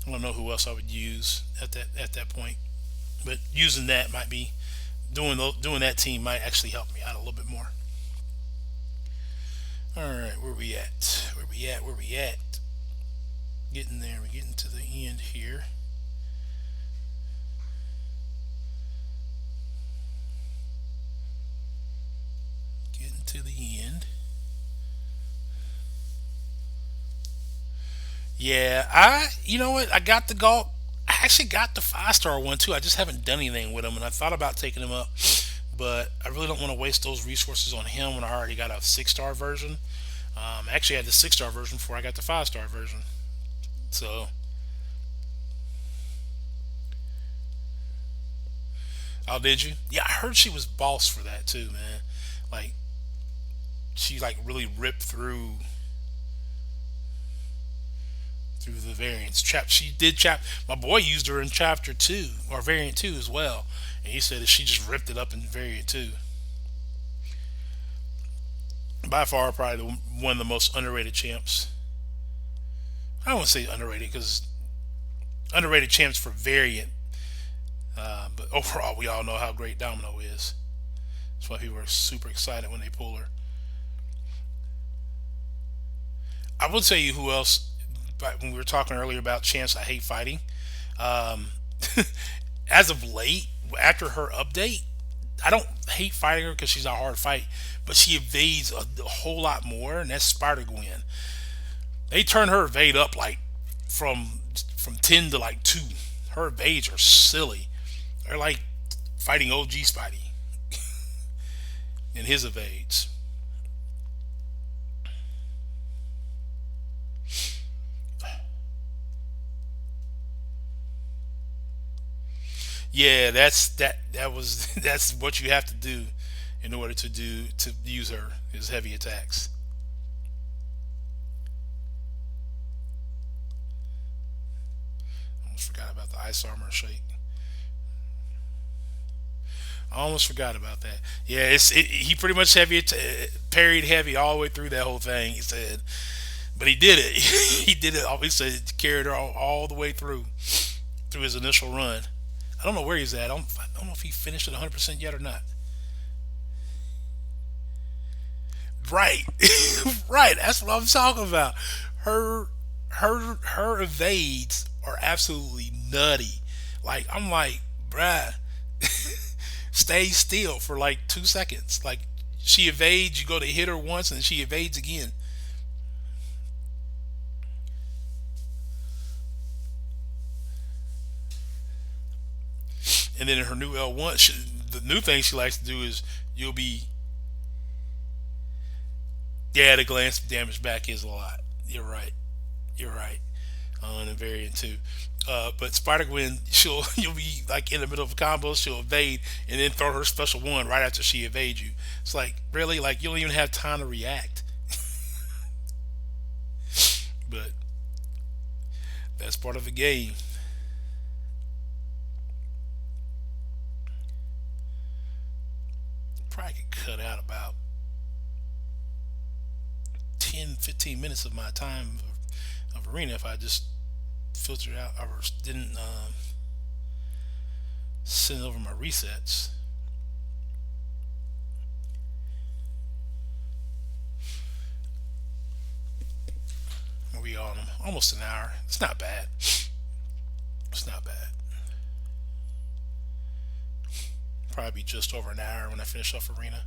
I don't know who else I would use at that point, but using that might be doing that team might actually help me out a little bit more. All right, where we at? Where we at? Where we at? Getting there. We're getting to the end here. Getting to the end. Yeah, you know what? I got the Galt. I actually got the 5-star one too. I just haven't done anything with him, and I thought about taking him up, but I really don't want to waste those resources on him when I already got a 6-star version. Actually, I had the 6-star version before I got the 5-star version. So, oh, did you? Yeah, I heard she was boss for that too, man. Like, she like really ripped through the variants. She did My boy used her in chapter two or variant two as well, and he said that she just ripped it up in variant two. By far, probably one of the most underrated champs. I don't want to say underrated because underrated champs for variant, but overall, we all know how great Domino is. That's why people are super excited when they pull her. I will tell you who else. But when we were talking earlier about champs, I hate fighting. Um, as of late, after her update, I don't hate fighting her because she's a hard fight, but she evades a whole lot more, and that's Spider Gwen. They turn her evade up like from from 10 to like 2. Her evades are silly. They're like fighting OG Spidey and his evades. Yeah, that was that's what you have to do in order to use her is heavy attacks. Almost forgot about the ice armor shake. I almost forgot about that. Yeah, he pretty much parried heavy all the way through that whole thing. He said, but he did it. He did it. He said carried her all the way through his initial run. I don't know where he's at. I don't know if he finished at 100% yet or not. Right, right. That's what I'm talking about. Her, her evades are absolutely nutty. Like I'm like, bruh, stay still for like 2 seconds. Like she evades, you go to hit her once, and she evades again. And then in her new L1, the new thing she likes to do is you'll be yeah, the glance damage back is a lot. You're right. You're right. On a variant too. But Spider Gwen, you'll be like in the middle of a combo, she'll evade and then throw her special one right after she evades you. It's like really like you don't even have time to react. But that's part of the game. Probably could cut out about 10, 15 minutes of my time of arena if I just filtered out or didn't send over my resets. We on almost an hour. It's not bad. It's not bad. Probably be just over an hour when I finish off arena.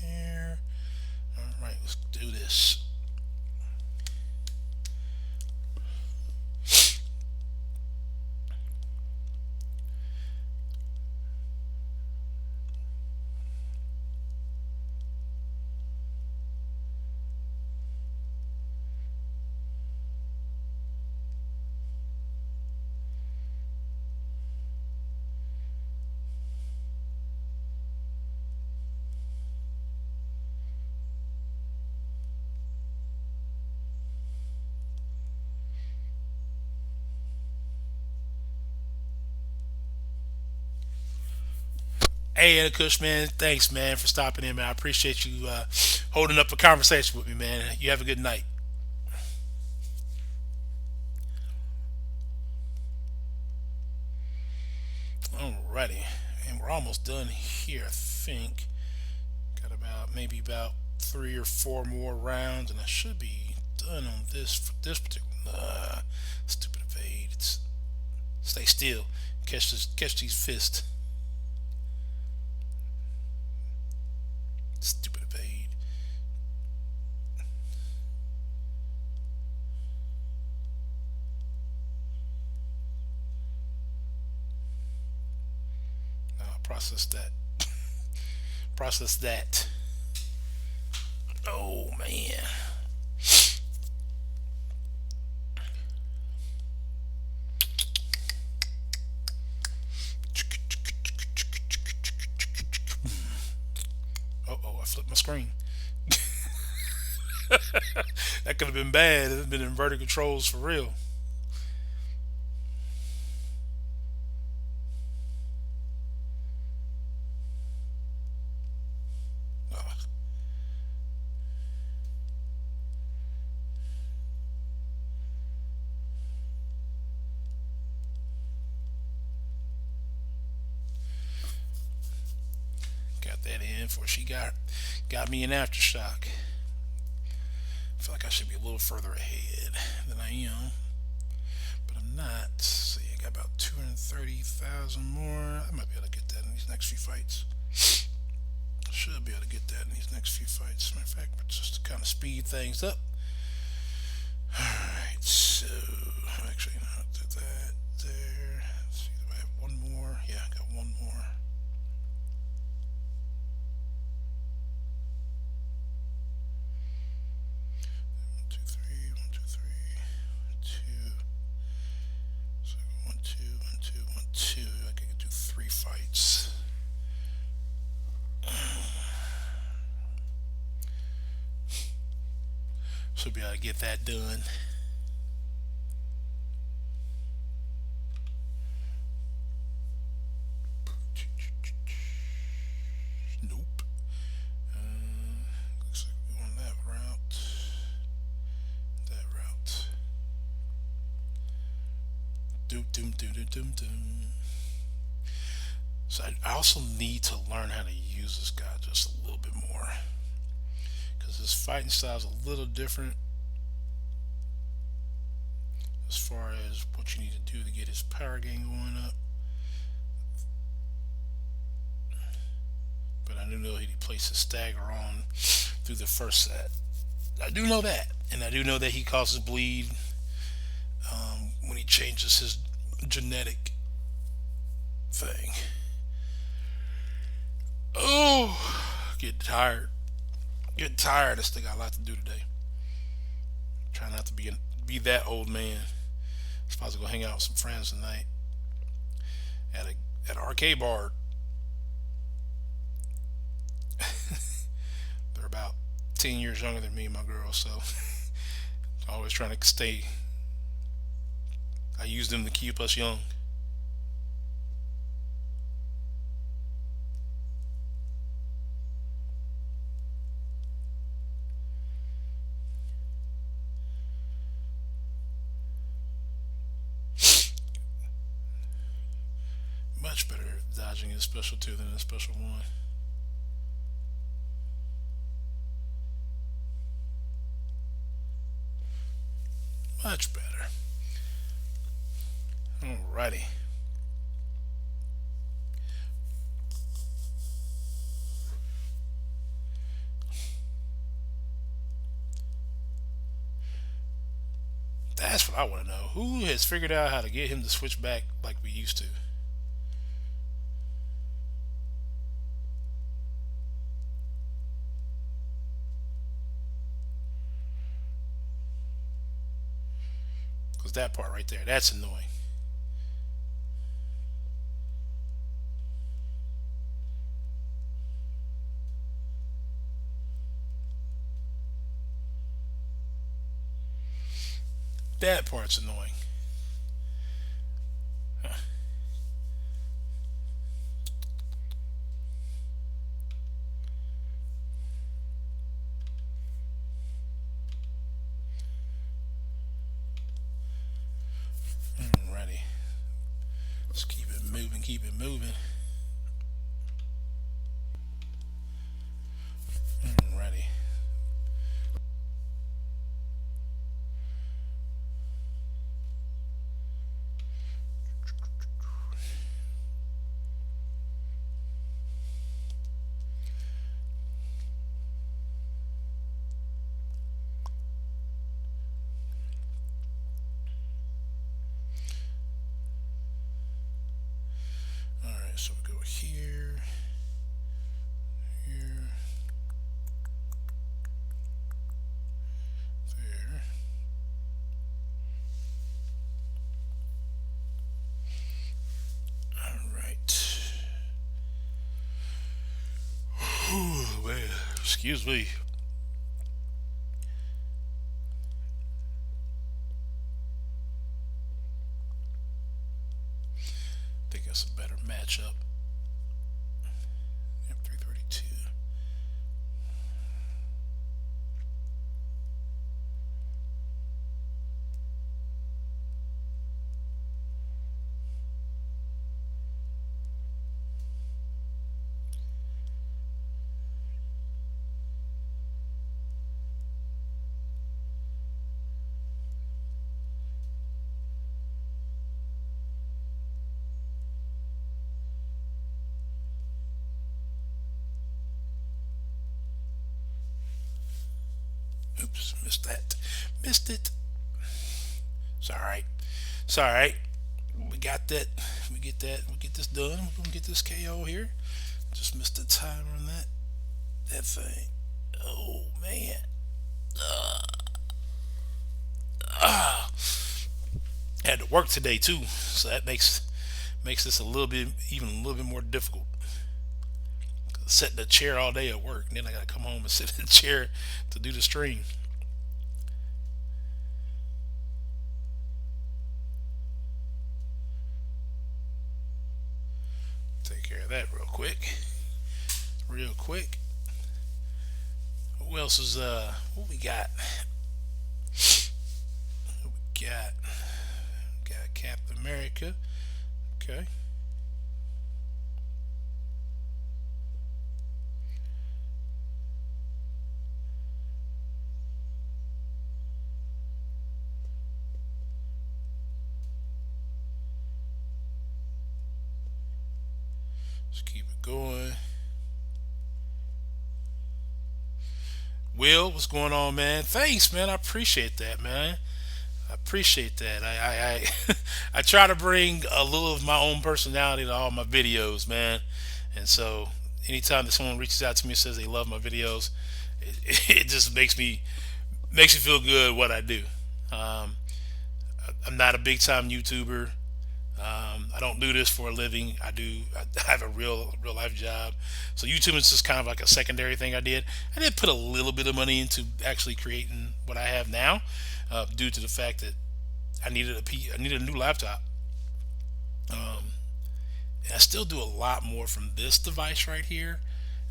Here. All right, let's do this. Hey, Anna Kush, man. Thanks, man, for stopping in, man. I appreciate you holding up a conversation with me, man. You have a good night. Alrighty. And we're almost done here, I think. Got about maybe about 3 or 4 more rounds, and I should be done on this for this particular. Stupid evade. Stay still. Catch these fists. Stupid evade. Process that. Process that. Oh man. Oh, I flipped my screen. That could have been bad. It's been inverted controls for real. Oh, got that in before she got me an aftershock. I feel like I should be a little further ahead than I am, but I'm not. See, I got about 230,000 more. I might be able to get that in these next few fights. Should be able to get that in these next few fights. Matter of fact, but just to kind of speed things up. Alright, so actually, not do that there. Let's see, do I have one more? Yeah, I got one more. 1, 2, 3, 1, 2, 3, 2. Should be able to get that done. Nope. Looks like we're going that route. That route. Doom doom doom doom doom doom. So I also need to learn how to use this guy just a little bit more because his fighting style is a little different as far as what you need to do to get his power gain going up. But I do know he places stagger on through the first set. I do know that, and I do know that he causes bleed when he changes his genetic thing. Oh, get tired. Get tired. This thing got a lot to do today. Try not to be that old man. I'm supposed to go hang out with some friends tonight at an arcade bar. They're about 10 years younger than me and my girl, so always trying to stay. I use them to keep us young. Much better dodging a special two than a special one. Much better. Alrighty. That's what I want to know. Who has figured out how to get him to switch back like we used to? Because that part right there, that's annoying. That part's annoying. Huh. Alrighty. Let's keep it moving, keep it moving. Alrighty. Alright, so we go here, here, there. Alright. Man, excuse me. I think that's a better matchup. Yep, 332. Oops, missed that. Missed it. It's alright. It's alright. We got that. We get that. We get this done. We're gonna get this KO here. Just missed the time on that thing. Oh man. Ah, had to work today too, so that makes this a little bit even a little bit more difficult. Sit in the chair all day at work, and then I gotta come home and sit in the chair to do the stream. care of that real quick. Real quick. Who else is what we got? What we got Captain America. Okay. Let's keep it going. Will, what's going on, man? Thanks, man. I appreciate that, man. I appreciate that. I I try to bring a little of my own personality to all my videos, man. And so, anytime that someone reaches out to me and says they love my videos, it just makes me feel good what I do. Um, I'm not a big time YouTuber. I don't do this for a living. I have a real life job. So YouTube is just kind of like a secondary thing I did. I did put a little bit of money into actually creating what I have now, due to the fact that I needed a new laptop. Um, and I still do a lot more from this device right here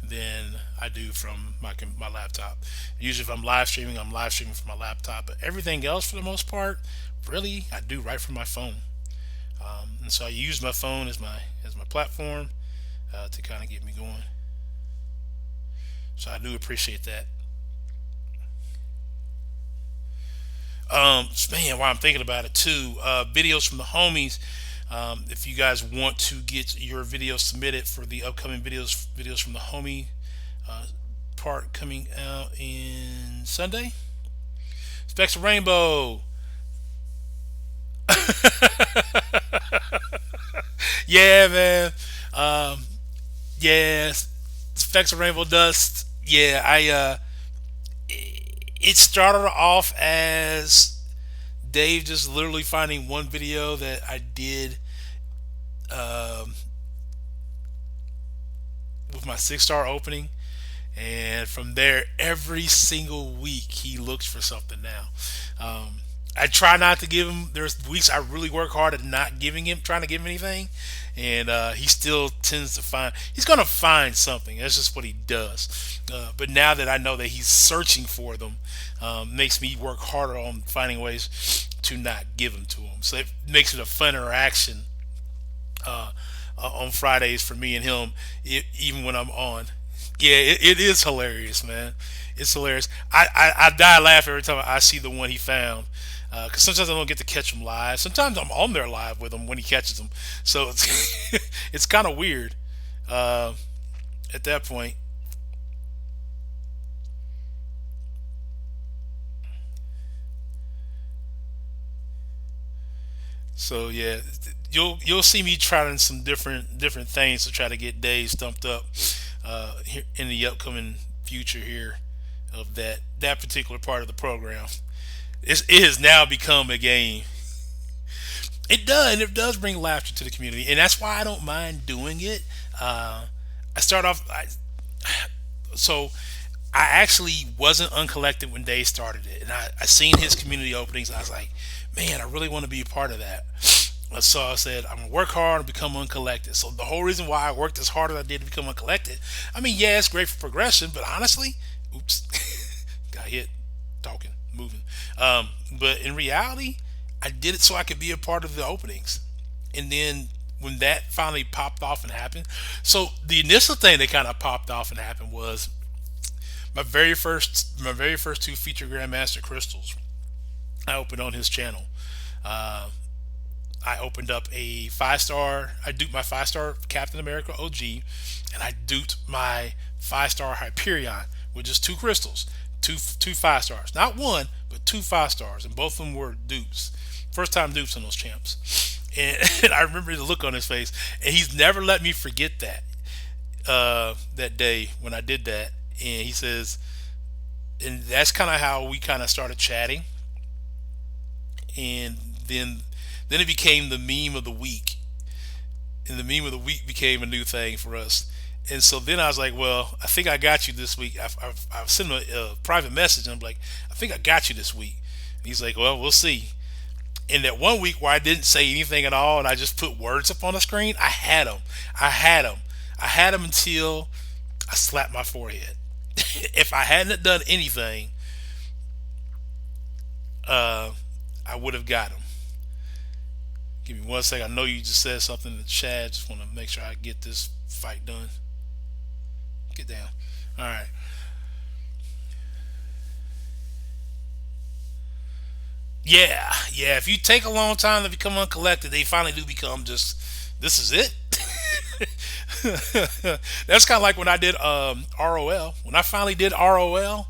than I do from my laptop. Usually, if I'm live streaming from my laptop. But everything else, for the most part, really, I do right from my phone. And so I use my phone as my platform, to kind of get me going. So I do appreciate that. Man, while I'm thinking about it too, videos from the homies. If you guys want to get your videos submitted for the upcoming videos from the homie uh, part coming out in Sunday. Specks of Rainbow. Yeah, man. Um, yeah, Specks of Rainbow Dust. Yeah, it started off as Dave just literally finding one video that I did, um, with my 6 star opening, and from there, every single week he looks for something now. Um, I try not to give him. There's weeks I really work hard at not trying to give him anything, and he still tends to find. He's gonna find something. That's just what he does. But now that I know that he's searching for them, makes me work harder on finding ways to not give them to him. So it makes it a fun interaction, uh, on Fridays for me and him, even when I'm on. Yeah, it is hilarious, man. It's hilarious. I die laugh every time I see the one he found. Because sometimes I don't get to catch him live. Sometimes I'm on there live with him when he catches them. So it's it's kind of weird, uh, at that point. So yeah, you'll see me trying some different things to try to get Dave stumped up, here in the upcoming future here of that particular part of the program. It has now become a game. It does, and it does bring laughter to the community, and that's why I don't mind doing it. I start off, so I actually wasn't uncollected when Dave started it, and I seen his community openings. I was like, man, I really want to be a part of that. So I said, I'm gonna work hard and become uncollected. So the whole reason why I worked as hard as I did to become uncollected, I mean, yeah, it's great for progression, but honestly, oops, got hit talking, moving. But in reality, I did it so I could be a part of the openings. And then when that finally popped off and happened, so the initial thing that kind of popped off and happened was my very first two feature Grandmaster crystals I opened on his channel. Uh, I opened up a 5 star. I duped my 5 star Captain America OG, and I duped my 5 star Hyperion with just two crystals, two 5 stars, not one, but two 5 stars, and both of them were dupes. First time dupes on those champs, and, and I remember the look on his face, and he's never let me forget that day when I did that, and he says, and that's kind of how we kind of started chatting, and then it became the meme of the week, and the meme of the week became a new thing for us. And so then I was like, well, I think I got you this week. I've sent him a private message, and I'm like, I think I got you this week. And he's like, well, we'll see. In that one week where I didn't say anything at all and I just put words up on the screen, I had him. I had him. I had them until I slapped my forehead. If I hadn't done anything, uh, I would have got them. Give me one second. I know you just said something in the chat. Just want to make sure I get this fight done. Get down. All right. Yeah, yeah. If you take a long time to become uncollected, they finally do become just. This is it. That's kind of like when I did ROL. When I finally did ROL,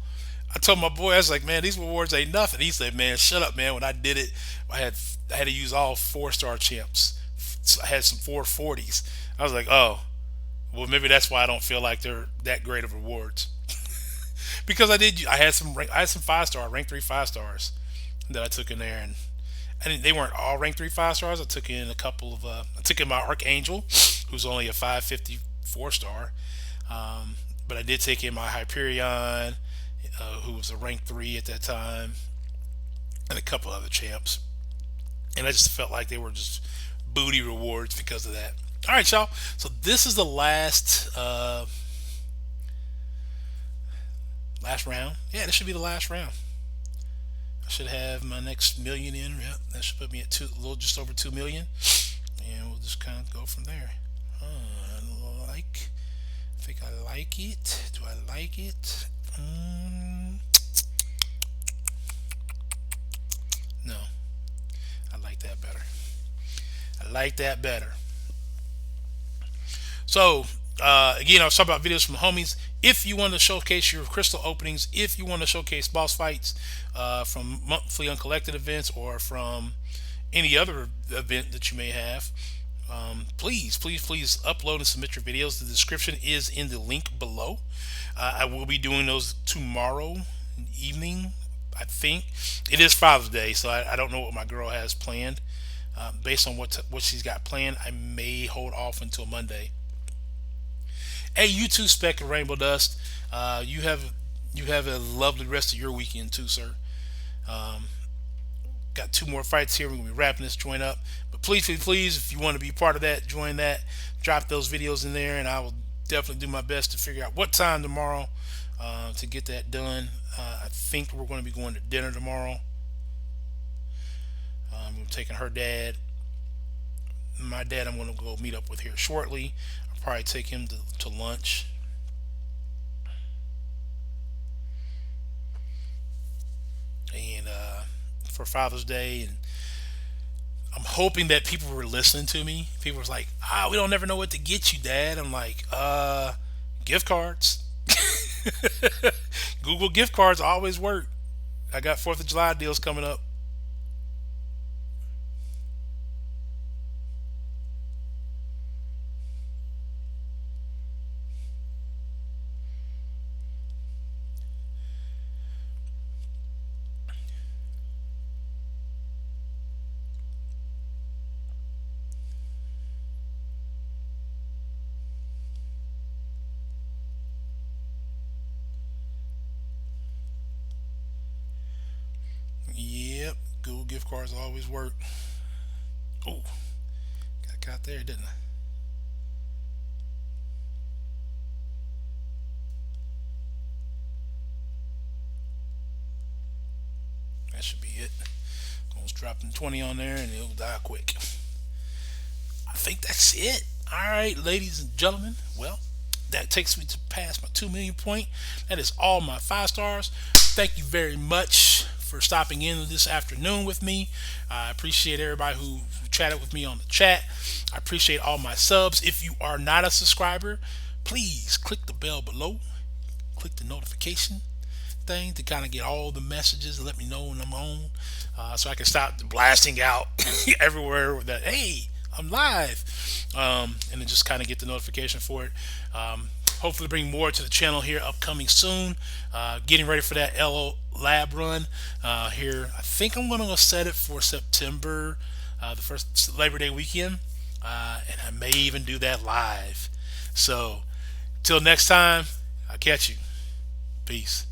I told my boy, I was like, "Man, these rewards ain't nothing." He said, "Man, shut up, man." When I did it, I had I had to use all 4-star champs. So I had some 440s. I was like, "Oh, well, maybe that's why I don't feel like they're that great of rewards." Because I did, I had some 5-star, rank 3 5-stars that I took in there, and they weren't all ranked 3 5-stars. I took in a couple of, I took in my Archangel, who's only a 554 star. But I did take in my Hyperion, who was a rank 3 at that time, and a couple other champs. And I just felt like they were just booty rewards because of that. All right, y'all. So this is the last round. Yeah, this should be the last round. I should have my next million in. Yep, that should put me at a little just over 2 million, and we'll just kind of go from there. I think I like it. Do I like it? No, I like that better. I like that better. So, again, I was talking about videos from homies. If you want to showcase your crystal openings, if you want to showcase boss fights from monthly uncollected events or from any other event that you may have, please, please, please upload and submit your videos. The description is in the link below. I will be doing those tomorrow evening. I think it is Father's Day, so I don't know what my girl has planned. Based on what she's got planned, I may hold off until Monday. Hey, you too, Speck and Rainbow Dust. You have a lovely rest of your weekend too, sir. Um, got two more fights here. We're gonna be wrapping this joint up. But please, please, please, if you want to be part of that, join that. Drop those videos in there, and I will definitely do my best to figure out what time tomorrow to get that done. I think we're going to be going to dinner tomorrow. I'm taking her dad. My dad, I'm going to go meet up with here shortly. I'll probably take him to lunch. And for Father's Day, and I'm hoping that people were listening to me. People was like, we don't never know what to get you, Dad. I'm like, gift cards. Google gift cards always work. I got 4th of July deals coming up. Yep, Google gift cards always work. Oh, got caught there, didn't I? That should be it. Almost dropping 20 on there and it'll die quick. I think that's it. All right, ladies and gentlemen. Well, that takes me to pass my 2 million point. That is all my 5 stars. Thank you very much for stopping in this afternoon with me. I appreciate everybody who chatted with me on the chat. I appreciate all my subs. If you are not a subscriber, please click the bell below. Click the notification thing to kind of get all the messages and let me know when I'm on, so I can stop blasting out everywhere that, hey, I'm live, and then just kind of get the notification for it. Hopefully bring more to the channel here upcoming soon. Getting ready for that LO lab run here. I think I'm going to set it for September, the first Labor Day weekend, and I may even do that live. So till next time, I'll catch you. Peace.